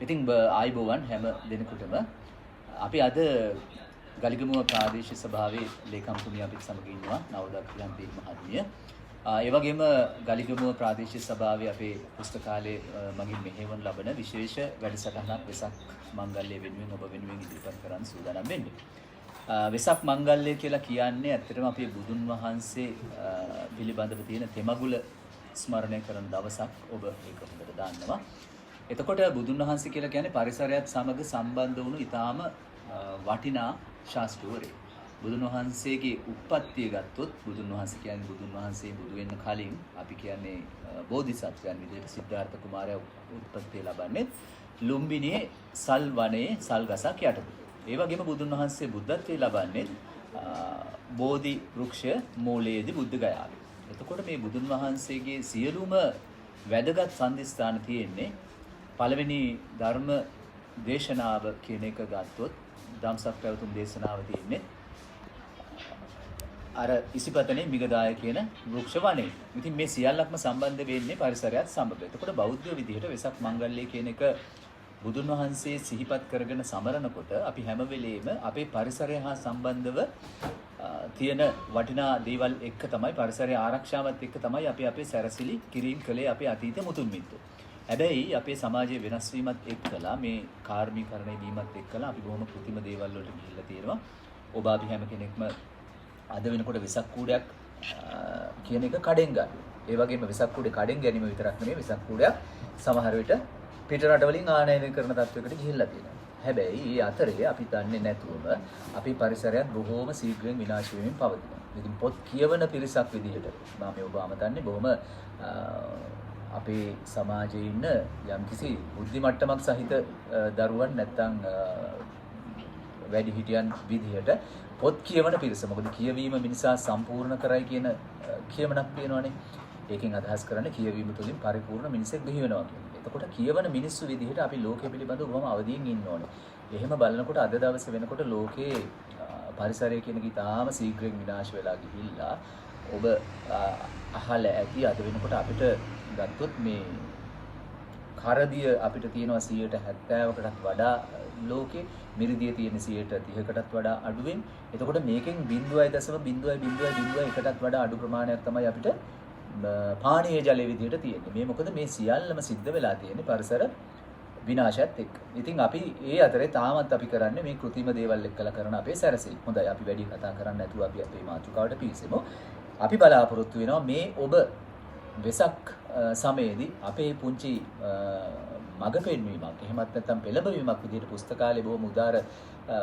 ඉතින් ආයිබෝවන් හැම දෙනෙකුටම අපි අද ගලිගමුව ප්‍රාදේශීය සභාවේ ලේකම්තුමිය අපිත් සමග ඉන්නවා නවදක්ඛිලන්තී මහත්මිය. ඒ වගේම ගලිගමුව ප්‍රාදේශීය සභාවේ අපේ පුස්තකාලයේ මගින් මෙහෙවන ලබන විශේෂ වැඩසටහනක් වෙසක් මංගල්‍ය වෙනුවෙන් ඔබ වෙනුවෙන් ඉදිරිපත් කරන්න සූදානම් වෙන්නේ. වෙසක් මංගල්‍ය කියලා කියන්නේ ඇත්තටම අපේ බුදුන් වහන්සේ පිළිබඳව තියෙන තෙමගුල ස්මරණය කරන දවසක්. ඔබ ඒක හොඳට දන්නවා. එතකොට බුදුන් වහන්සේ කියලා කියන්නේ පරිසරයත් සමග සම්බන්ධ වුණු ඊටාම වටිනා ශාස්ත්‍රවරයෙක්. බුදුන් වහන්සේගේ උප්පත්තිය ගත්තොත් බුදුන් වහන්සේ කියන්නේ බුදුන් වහන්සේ බුදු වෙන්න කලින් අපි කියන්නේ බෝධිසත්වයන් විදිහට සිද්ධාර්ථ කුමාරයා උත්පත්තිය ලබන්නේ ලුම්බිනියේ සල් වනයේ සල් ගසක් යටතේ. ඒ වගේම බුදුන් වහන්සේ බුද්ධත්වයේ ලබන්නේ බෝධි වෘක්ෂ මූලයේදී බුද්ධ ගයාවේ. එතකොට මේ බුදුන් වහන්සේගේ සියලුම වැදගත් සම්දිස්ථාන තියෙන්නේ පළවෙනි ධර්ම දේශනාව කියන එක ගත්තොත් ධම්සක් පැවතුම් දේශනාව තියෙන්නේ අර ඉසිපතනේ මිගදාය කියන වෘක්ෂ වනයේ. ඉතින් මේ සියල්ලක්ම සම්බන්ධ වෙන්නේ පරිසරයත් සමග. එතකොට බෞද්ධ විදිහට වෙසක් මංගල්‍ය කියන එක බුදුන් වහන්සේ සිහිපත් කරගෙන සමරනකොට අපි හැම වෙලෙම අපේ පරිසරය හා සම්බන්ධව තියෙන වටිනා දේවල් එක්ක තමයි පරිසරය ආරක්ෂාවත් එක්ක තමයි අපි අපේ සැරසිලි කිරීම කළේ අපේ අතීත මුතුන් මිත්තෝ. හැබැයි අපේ සමාජයේ වෙනස් වීමත් එක්කලා මේ කාර්මීකරණය වීමත් එක්කලා අපි බොහොම කෘත්‍රිම දේවල් වලට ගිහිල්ලා තියෙනවා. ඔබ අපි හැම කෙනෙක්ම අද වෙනකොට වෙසක් කූඩයක් කියන එක කඩෙන් ගන්න. ඒ වගේම වෙසක් කූඩේ කඩෙන් ගැනීම විතරක් නෙමෙයි වෙසක් කූඩයක් සමහර විට පිට රටවලින් ආනයනය කරන තත්වයකට ගිහිල්ලා තියෙනවා. හැබැයි මේ අතරේ අපි දන්නේ නැතුවම අපේ පරිසරයත් බොහෝම ශීඝ්‍රයෙන් විනාශ වෙමින් පවතිනවා. ඉතින් පොත් කියවන පිරිසක් විදිහට මම ඔබ අමතන්නේ බොහොම අපේ සමාජයේ ඉන්න යම්කිසි බුද්ධි මට්ටමක් සහිත දරුවන් නැත්තම් වැඩිහිටියන් විදිහට පොත් කියවන පිරිස. මොකද කියවීම මිනිසා සම්පූර්ණ කරයි කියන කියමනක් තියෙනවානේ. ඒකෙන් අදහස් කරන්නේ කියවීම තුළින් පරිපූර්ණ මිනිසෙක් බිහි වෙනවා කියන්නේ. එතකොට කියවන මිනිස්සු විදිහට අපි ලෝකෙ පිළිබඳව බොහොම අවදීන් ඉන්න ඕනේ. එහෙම බලනකොට අද දවසේ වෙනකොට ලෝකේ පරිසරය කියන එක ඉතාම ශීඝ්‍රයෙන් විනාශ වෙලා ගිහිල්ලා ඔබ අහලා ඇති අද වෙනකොට අපිට ගත්තොත් මේ කරදිය අපිට තියෙනවා 70%කටත් වඩා ලෝකේ මිරිදිය තියෙන 30%කටත් වඩා අඩුවෙන්. එතකොට මේකෙන් 0.0.0.1ටත් වඩා අඩු ප්‍රමාණයක් තමයි අපිට පානීය ජලයේ විදිහට තියෙන්නේ. මේ මොකද මේ සියල්ලම සිද්ධ වෙලා තියෙන්නේ පරිසර විනාශයත් එක්ක. ඉතින් අපි ඒ අතරේ තාමත් අපි කරන්නේ මේ කෘත්‍රිම දේවල් එක්කලා කරන අපේ සැරසිලි. හොඳයි අපි වැඩි කතා කරන්නේ නැතුව අපි අපේ මාතෘකාවට පිවිසෙමු. අපි බලාපොරොත්තු වෙනවා මේ ඔබ වෙසක් සමයේදී අපේ පුංචි මග පෙන්වීමක් එහෙමත් නැත්නම් පෙළඹවීමක් විදිහට පුස්තකාලේ බොහොම උදාර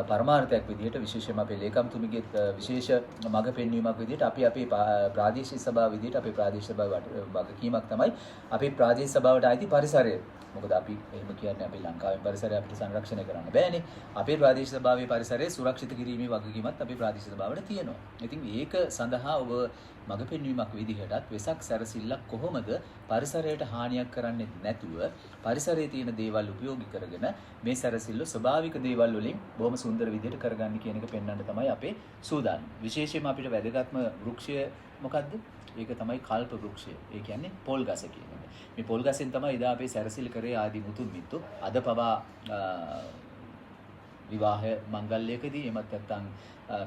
පරමාර්ථයක් විදිහට විශේෂයෙන්ම අපේ ලේකම්තුමිගේ විශේෂ මග පෙන්වීමක් විදිහට අපි අපේ ප්‍රාදේශීය සභාව විදිහට අපේ ප්‍රාදේශීය සභාව වගකීමක් තමයි අපේ ප්‍රාදේශීය සභාවට ආйти පරිසරය. මොකද අපි එහෙම කියන්නේ අපි ලංකාවේ පරිසරය අපිට සංරක්ෂණය කරන්න බෑනේ. අපේ ප්‍රාදේශීය සභාවේ පරිසරය සුරක්ෂිත කිරීමේ වගකීමක් අපේ ප්‍රාදේශීය සභාවට තියෙනවා. ඉතින් ඒක සඳහා ඔබ මග පෙන්වීමක් විදිහටත් වෙසක් සැරසිල්ලක් කොහොමද පරිසරයට හානියක් කරන්නේ නැතුව පරිසරයේ තියෙන දේවල් උපයෝගී කරගෙන මේ සැරසිල්ල ස්වභාවික දේවල් වලින් බොහොම සුන්දර විදිහට කරගන්න කියන එක පෙන්වන්න තමයි අපේ සූදානම්. විශේෂයෙන්ම අපිට වැදගත්ම වෘක්ෂය මොකද්ද? ඒක තමයි කල්ප වෘක්ෂය. ඒ කියන්නේ පොල් ගස කියන එක. මේ පොල් ගසෙන් තමයි එදා අපේ සැරසිල්ල කරේ ආදි මුතුන් මිත්තෝ. අද පවා විවාහ මංගල්‍යකදී එමත් නැත්නම්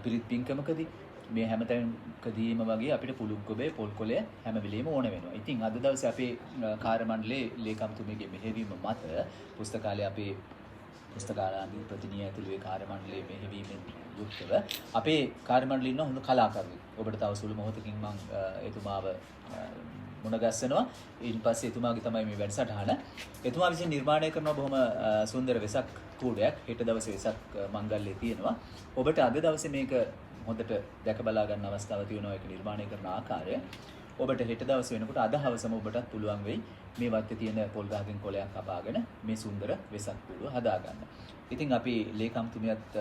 පිරිත් පින්කමකදී මේ හැමතැනකදීම වගේ අපිට පුළුක් ගොබේ පොල් කොළය හැම වෙලෙම ඕන වෙනවා. ඉතින් අද දවසේ අපේ කාර්ය මණ්ඩලයේ ලේකම්තුමියගේ මෙහෙවීම මත පුස්තකාලයේ අපේ පුස්තකාලාදී ප්‍රතිනිය ඇතුළේ කාර්ය මණ්ඩලයේ මෙහෙවීමෙන් යුක්තව අපේ කාර්ය මණ්ඩලයේ ඉන්න හොඳ කලාකරුවෙක්. ඔබට තව සුළු මොහොතකින් මම එතුමාව මුණ ගැස්සෙනවා. ඊට පස්සේ එතුමාගේ තමයි මේ වැඩසටහන. එතුමා විසින් නිර්මාණය කරන බොහොම සුන්දර වෙසක් කූඩයක් හෙට දවසේ වෙසක් මංගල්‍යයේ තියෙනවා. ඔබට අද දවසේ මේක හොඳට දැක බලා ගන්න අවස්ථාවක් තියෙනවා ඒක නිර්මාණය කරන ආකාරය. ඔබට හෙට දවසේ වෙනකොට අද හවසම ඔබටත් පුළුවන් වෙයි මේ වත්තේ තියෙන පොල් ගහකින් කොලයක් කපාගෙන මේ සුන්දර වෙසක් කූඩුව හදා ගන්න. ඉතින් අපි ලේකම්තුමියත්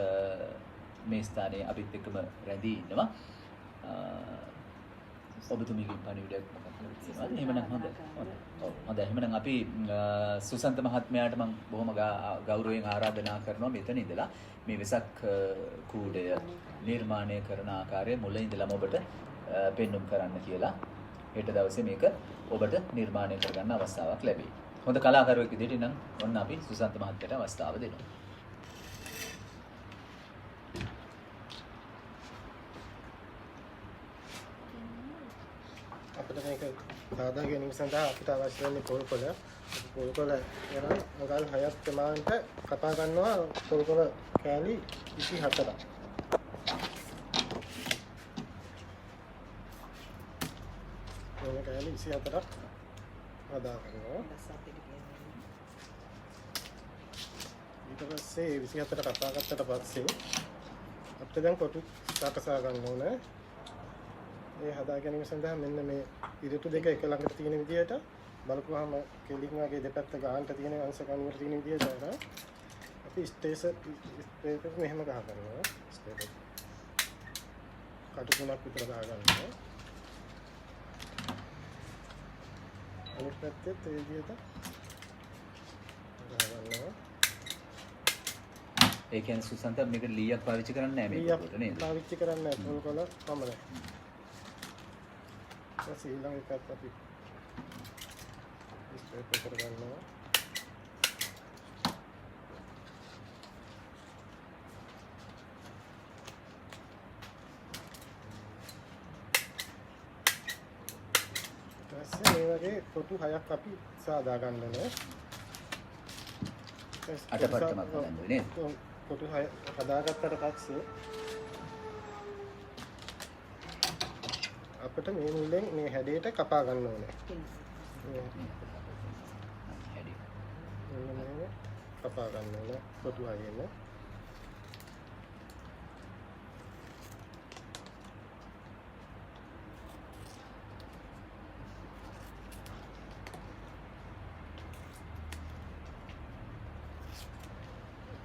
මේ ස්ථානයේ අපිත් එක්කම රැඳී ඉන්නවා. ඔබතුමීගේ පණිවිඩයක් මොකක්ද තියෙනවද? එහෙමනම් හොඳයි. හොඳයි. එහෙමනම් අපි සුසන්ත මහත්මයාට මම බොහොම ගෞරවයෙන් ආරාධනා කරනවා මෙතන ඉඳලා මේ වෙසක් කූඩය නිර්මාණය කරන ආකාරය මුල ඉඳලම ඔබට පෙන්눔 කරන්න කියලා. හෙට දවසේ මේක ඔබට නිර්මාණය කරගන්න අවස්ථාවක් ලැබෙයි. හොඳ කලාකරුවෙක් විදිහට නම් ඔන්න අපි සුසන්ත මහත්තයට අවස්ථාව දෙනවා. අපිට මේක සාදා ගැනීම සඳහා අපිට අවශ්‍ය වෙන්නේ පොල්කොළ. පොල්කොළ යන අඟල් 6ක් ප්‍රමාණයට කපා ගන්නවා පොල්කොළ කෑලි 24ක්. මේ කෑලි 24ක් හදා ගන්නවා. ඊට පස්සේ 24 කපා ගත්තට පස්සේ අපිට දැන් කොටු සකසා ගන්න ඕනේ. මේ හදා ගැනීම සඳහා මෙන්න මේ ඉරටු දෙක එක ළඟට තියෙන විදිහට බලපුවාම කෙලින් වගේ දෙපැත්ත ගන්නට තියෙන අංශ කණු වල තියෙන විදිහට අර අපි ස්ටේපර් මෙහෙම ගහ කරනවා. ස්ටේපර් කටු තුනක් විතර ගහ ගන්නවා. අනිත් පැත්තේ ඒ විදිහට ගහ ගන්නවා. ඒ කියන්නේ සුසන්ත මේක ලීයක් පාවිච්චි කරන්නේ නැහැ මේක නේද? පාවිච්චි කරන්නේ නැහැ පොල්කොළ පමණයි. ඊළඟ එකත් අපි ස්ටේප් එක කරගන්නවා. ඊපස්සේ මේ වගේ කොටු 6ක් අපි සාදා ගන්න ඕනේ. අටපට්ටමක් ගන්න ඕනේ නේද? කොටු 6 හදාගත්තට පස්සේ අපිට මේ මුලෙන් මේ හැඩයට කපා ගන්න ඕනේ. හැඩය. මේ කපා ගන්න ඕනේ කොටු 6ෙම.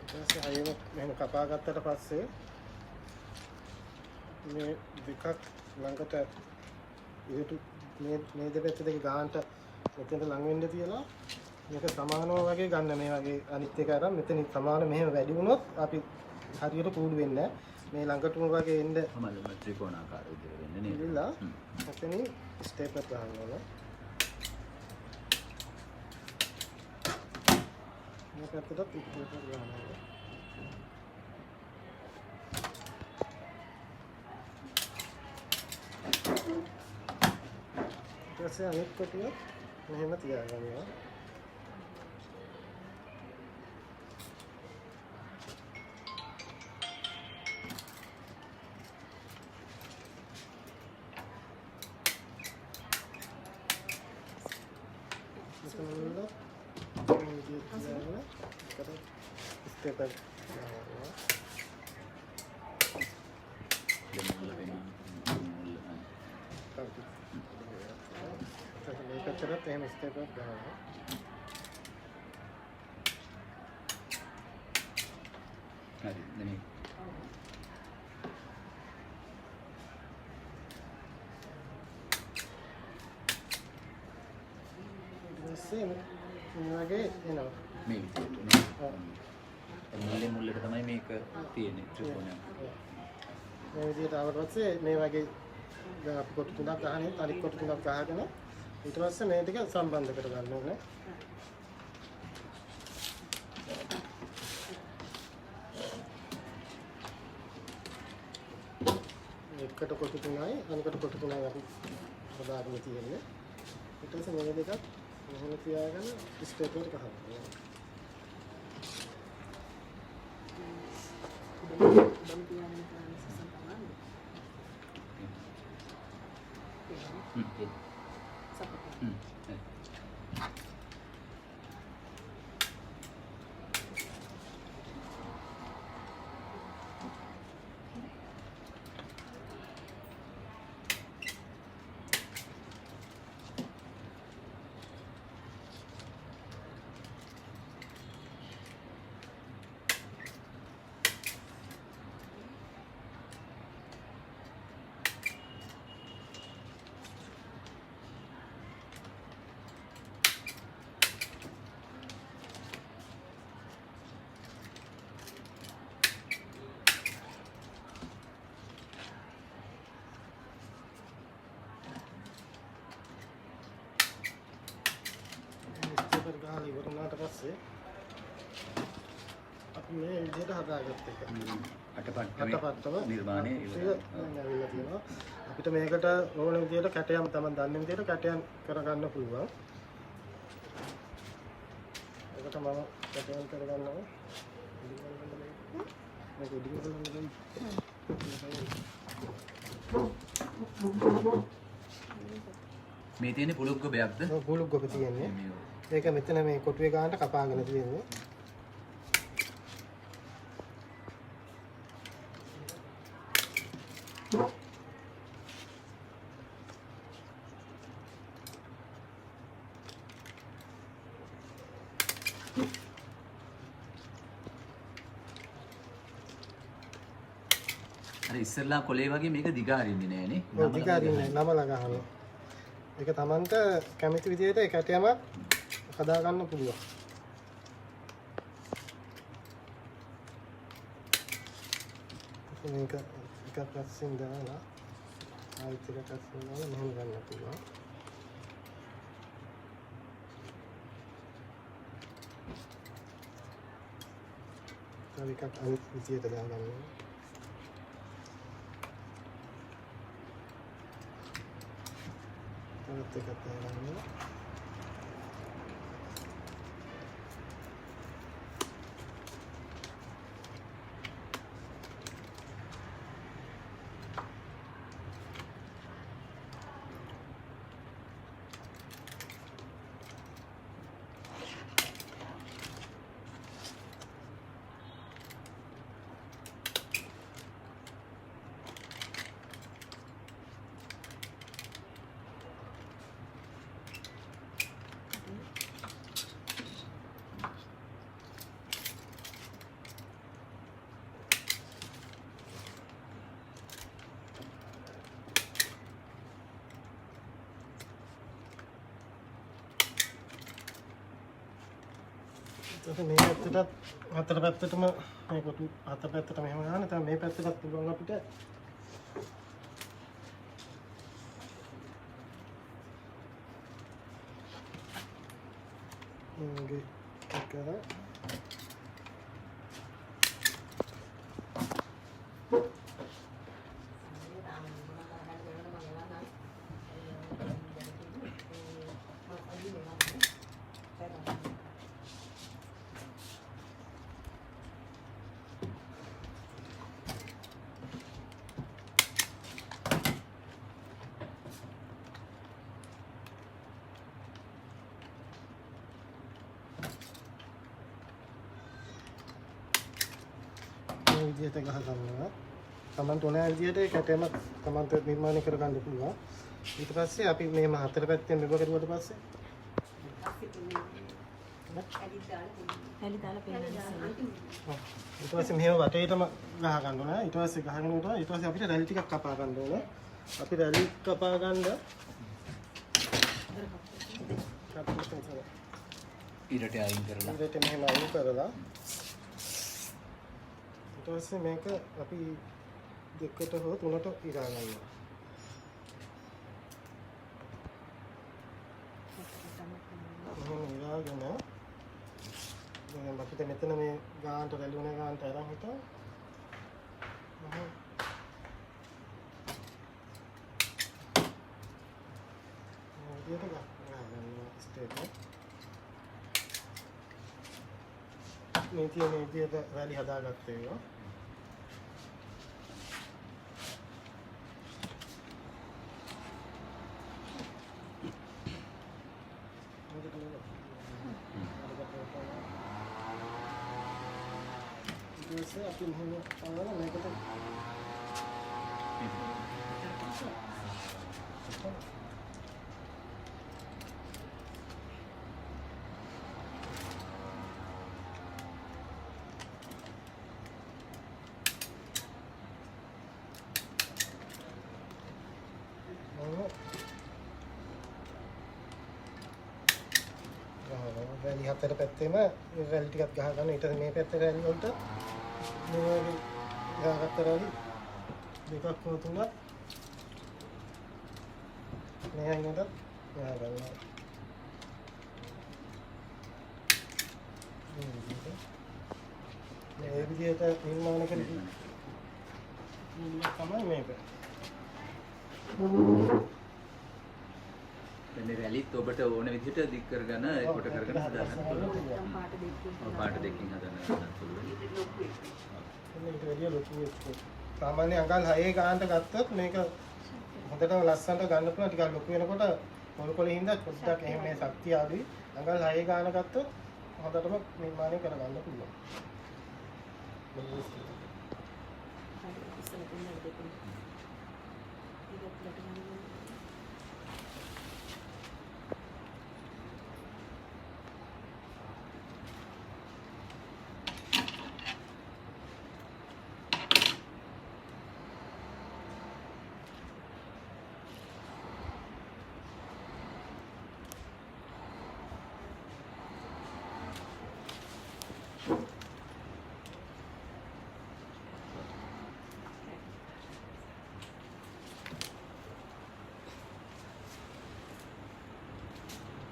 ඊට පස්සේ 6ෙම මෙහෙම කපා ගත්තට පස්සේ මේ දෙකක් ළඟට ඉරටු මේ දෙපැත්ත දෙක ගන්නට මෙතෙන්ට ලඟ වෙන්න තියලා මේක සමානව වගේ ගන්න මේ වගේ අනිත් එක අරන් මෙතන සමාන මෙහෙම වැඩි වුණොත් අපි හරියට කූඩු වෙන්නේ මේ ළඟටම වගේ එන්න සමහරවිට ත්‍රිකෝණාකාර විදිහට වෙන්නේ නේද? ඉල්ලලා මෙතනින් ස්ටේප් එක ගන්න ඕන. මේ පැත්තට ස්ටේප් එක ගන්න ඕන. ඊටසේ අනිත් කොටිය මෙහෙම තියාගන්නවා. ස්ටේප් එක මේකටත් එහෙම ස්ටේප් එකක් ගන්නවා. හරි. දැන් ඊපස්සේ මේ වගේ එනවා. මේ විදිහට නේ. මුල්ලේ මුල්ලට තමයි මේක තියෙන්නේ ත්‍රිකෝණයක්. මේ විදිහට ආවට පස්සේ මේ වගේ දැන් අපි කොටු තුනක් ගහන්නේ අනිත් කොටු තුනක් ගහගෙන ඊට පස්සේ මේ ටික සම්බන්ධ කර ගන්න ඕනේ. එකට කොටු තුනයි අනිකට කොටු තුනයි අපි හදාගෙන තියෙන්නේ. ඊට පස්සේ මේ දෙකත් මෙහෙම තියාගෙන ස්ටේප් එකට ගහනවා. ගහලා ඉවර වුණාට පස්සේ අපි මේ විදිහට හදාගත්ත එක. අටපට්ටම නිර්මාණය ඇවිල්ලා තියෙනවා. අපිට මේකට ඕන විදිහට කැටයම් තමයි දන්න විදිහට කැටයම් කරගන්න පුළුවන්. ඒකට මම කැටයම් කරගන්නවා. මේක උඩින් කරගන්න මේ තියෙන්නේ පුලුක් ගොබයක්ද? ඔව් පුලුක් ගොබ තියෙන්නේ. ඒක මෙතන මේ කොටුවේ ගන්නට කපාගෙන තියෙන්නේ. අර ඉස්සෙල්ලා කොලේ වගේ මේක දිග හරින්නේ නෑනේ. ඔව් දිග හරින්නේ නමල ගහනවා. ඒක Tamanට කැමති විදිහට ඒ කැටයමක් හදා ගන්න පුළුවන්. මේක එක පැත්තෙන් දාලා ආයෙත් එක පැත්තෙන් දාලා මෙහෙම ගන්න පුළුවන්. තව එකක් අනිත් විදිහට දාගන්න. තවත් එකක් දාගන්න. මේ පැත්තටත් හතර පැත්තටම මේ කොටු හතර පැත්තට මෙහෙම ගන්න. නැත්නම් මේ පැත්තටත් පුළුවන් අපිට. මගේ එකලා විදිහට ගහ ගන්නවා. Taman තෝන විදිහට කැටයමක් Tamanට නිර්මාණය කරගන්න පුළුවන්. ඊට පස්සේ අපි මේ හතර පැත්තෙන් මෙව කරුවාට පස්සේ ඇලි දාලා පෙන්නනවා. ඊට පස්සේ මෙහෙම වටේටම ගහ ගන්න ඕනේ. ඊට පස්සේ ගහගෙන උඩ ඊට පස්සේ අපිට රැලි ටිකක් කපා ගන්න ඕනේ. අපි රැලි කපා ගන්න ඉරට අයින් කරලා ඊට මෙහෙම අයින් කරලා ඊට පස්සේ මේක අපි දෙකට හෝ තුනට ඉරා ගන්නවා. මෙහෙම ඉරාගෙන දැන් අපිට මෙතන මේ ගානට රැලි වුණ ගානට අරන් හිටා. විදියට ගන්න ස්ටේප් එක. මේ තියෙන විදියට රැලි හදාගත්තේ ඒවා. ඊට අපි මෙහෙම අරගෙන මේකට රැලි හතර පැත්තේම රැලි ටිකක් ගහ ගන්න. ඊට මේ පැත්තේ රැලි වලට මේ වගේ ගහකට රැලි දෙකක් හෝ තුනක් මේ අයිනට ගහ ගන්නවා. විදිහට නිර්මාණය කළ තමයි මේක. මේ රැලිත් ඔබට ඕන විදිහට දික් කරගෙන කොට කරගෙන හදාගන්න පුළුවන්. පාට දෙකකින් හදන්න පුළුවන්. මේක වැඩි ලොකු එක. සාමාන්‍ය අඟල් 6 ගානට ගත්තොත් මේක හොඳටම ලස්සනට ගන්න පුළුවන්. ටිකක් ලොකු වෙනකොට පොල් කොලේ හින්දා පොඩ්ඩක් එහෙම මේ ශක්තිය අඩුයි. අඟල් 6 ගාන ගත්තොත් හොඳටම නිර්මාණය කරගන්න පුළුවන්.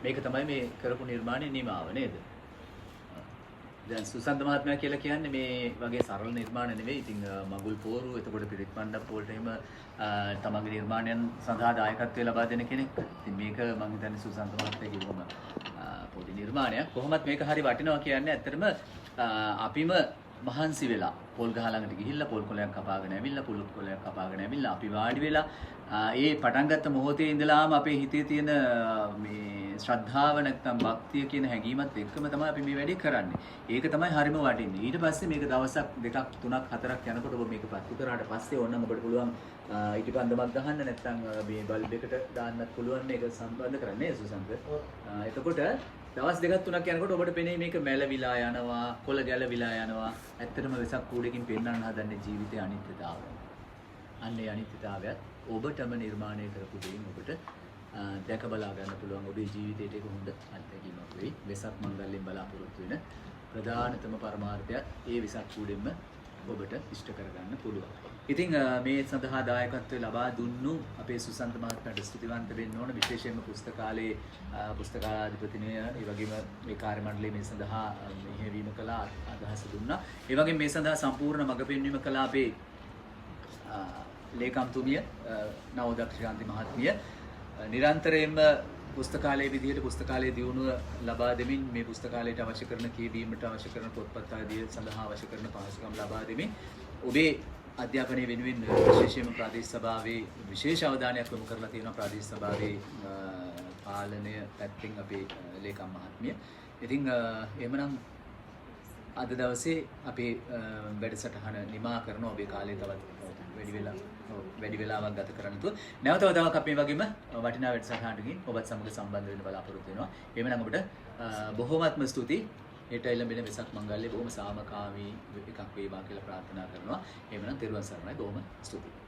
මේක තමයි මේ කරපු නිර්මාණයේ නිමාව නේද? දැන් සුසන්ත මහත්මයා කියලා කියන්නේ මේ වගේ සරල නිර්මාණ නෙවෙයි. ඉතින් මගුල් පෝරු එතකොට පිරිත් මණ්ඩප වලට එහෙම තමන්ගේ නිර්මාණයන් සඳහා දායකත්වය ලබා දෙන කෙනෙක්. ඉතින් මේක මම හිතන්නේ සුසන්ත මහත්මයා කිව්වම පොඩි නිර්මාණයක්. කොහොමත් මේක හරි වටිනවා කියන්නේ ඇත්තටම අපිම මහන්සි වෙලා පොල් ගහ ළඟට ගිහිල්ලා පොල් කොලයක් කපාගෙන ඇවිල්ලා පුලුත් කොලයක් කපාගෙන ඇවිල්ලා අපි වාඩි වෙලා ඒ පටන් ගත්ත මොහොතේ ඉඳලාම අපේ හිතේ තියෙන මේ ශ්‍රද්ධාව නැත්නම් භක්තිය කියන හැඟීමත් එක්කම තමයි අපි මේ වැඩේ කරන්නේ. ඒක තමයි හරිම වටින්නේ. ඊට පස්සේ මේක දවසක් දෙකක් තුනක් හතරක් යනකොට ඔබ මේක පත්තු කරාට පස්සේ ඕනනම් ඔබට පුළුවන් ඉටිපන්දමක් ගහන්න නැත්නම් මේ බල්බ් එකට දාන්නත් පුළුවන් මේක සම්බන්ධ කරන්නේ සුසන්ත. එතකොට දවස් දෙකක් තුනක් යනකොට ඔබට පෙනේ මේක මැලවිලා යනවා, කොළ ගැලවිලා යනවා. ඇත්තටම වෙසක් කූඩකින් පෙන්වන්න හදන්නේ ජීවිතයේ අනිත්‍යතාවය. අන්නේ අනිත්‍යතාවයත් ඔබටම නිර්මාණය කරපු දෙයින් ඔබට දැක බලා ගන්න පුළුවන්. ඔබේ ජීවිතයට ඒක හොඳ අත්දැකීමක් වෙයි. වෙසක් මංගල්‍යයෙන් බලාපොරොත්තු වෙන ප්‍රධානතම පරමාර්ථයත් ඒ වෙසක් කූඩෙන්ම ඔබට ඉෂ්ට කරගන්න පුළුවන්. ඉතින් මේ සඳහා දායකත්වය ලබා දුන්නු අපේ සුසන්ත මහත්මයාට ස්තුතිවන්ත වෙන්න ඕන. විශේෂයෙන්ම පුස්තකාලයේ පුස්තකාලාධිපතිනිය ඒ වගේම මේ කාර්ය මණ්ඩලය මේ සඳහා මෙහෙයවීම කළා, අදහස දුන්නා. ඒ වගේම මේ සඳහා සම්පූර්ණ මඟ පෙන්වීම කළ අපේ ලේකම්තුමිය නවෝදක්ෂාන්ති මහත්මිය නිරන්තරයෙන්ම පුස්තකාලයේ විදිහට පුස්තකාලයේ දියුණුව ලබා දෙමින් මේ පුස්තකාලයට අවශ්‍ය කරන කියවීමට අවශ්‍ය කරන පොත්පත් ආදිය සඳහා අවශ්‍ය කරන පහසුකම් ලබා දෙමින් ඔබේ අධ්‍යාපනය වෙනුවෙන් විශේෂයෙන්ම ප්‍රාදේශ සභාවේ විශේෂ අවධානයක් යොමු කරලා තියෙනවා. ප්‍රාදේශ සභාවේ පාලනය පැත්තෙන් අපේ ලේකම් මහත්මිය. ඉතින් එහෙමනම් අද දවසේ අපේ වැඩසටහන නිමා කරන ඔබේ කාලේ තවත් වැඩි වෙලාවක් ගත කරන්න තු නැවත වතාවක් අපි වගේම වටිනා වැඩසටහනකින් ඔබත් සමග සම්බන්ධ වෙන්න බලාපොරොත්තු වෙනවා. එහෙමනම් ඔබට බොහොමත්ම ස්තුතියි. හෙට එළඹෙන වෙසක් මංගල්‍යය බොහොම සාමකාමී එකක් වේවා කියලා ප්‍රාර්ථනා කරනවා. එහෙමනම් තෙරුවන් සරණයි. බොහොම ස්තුතියි.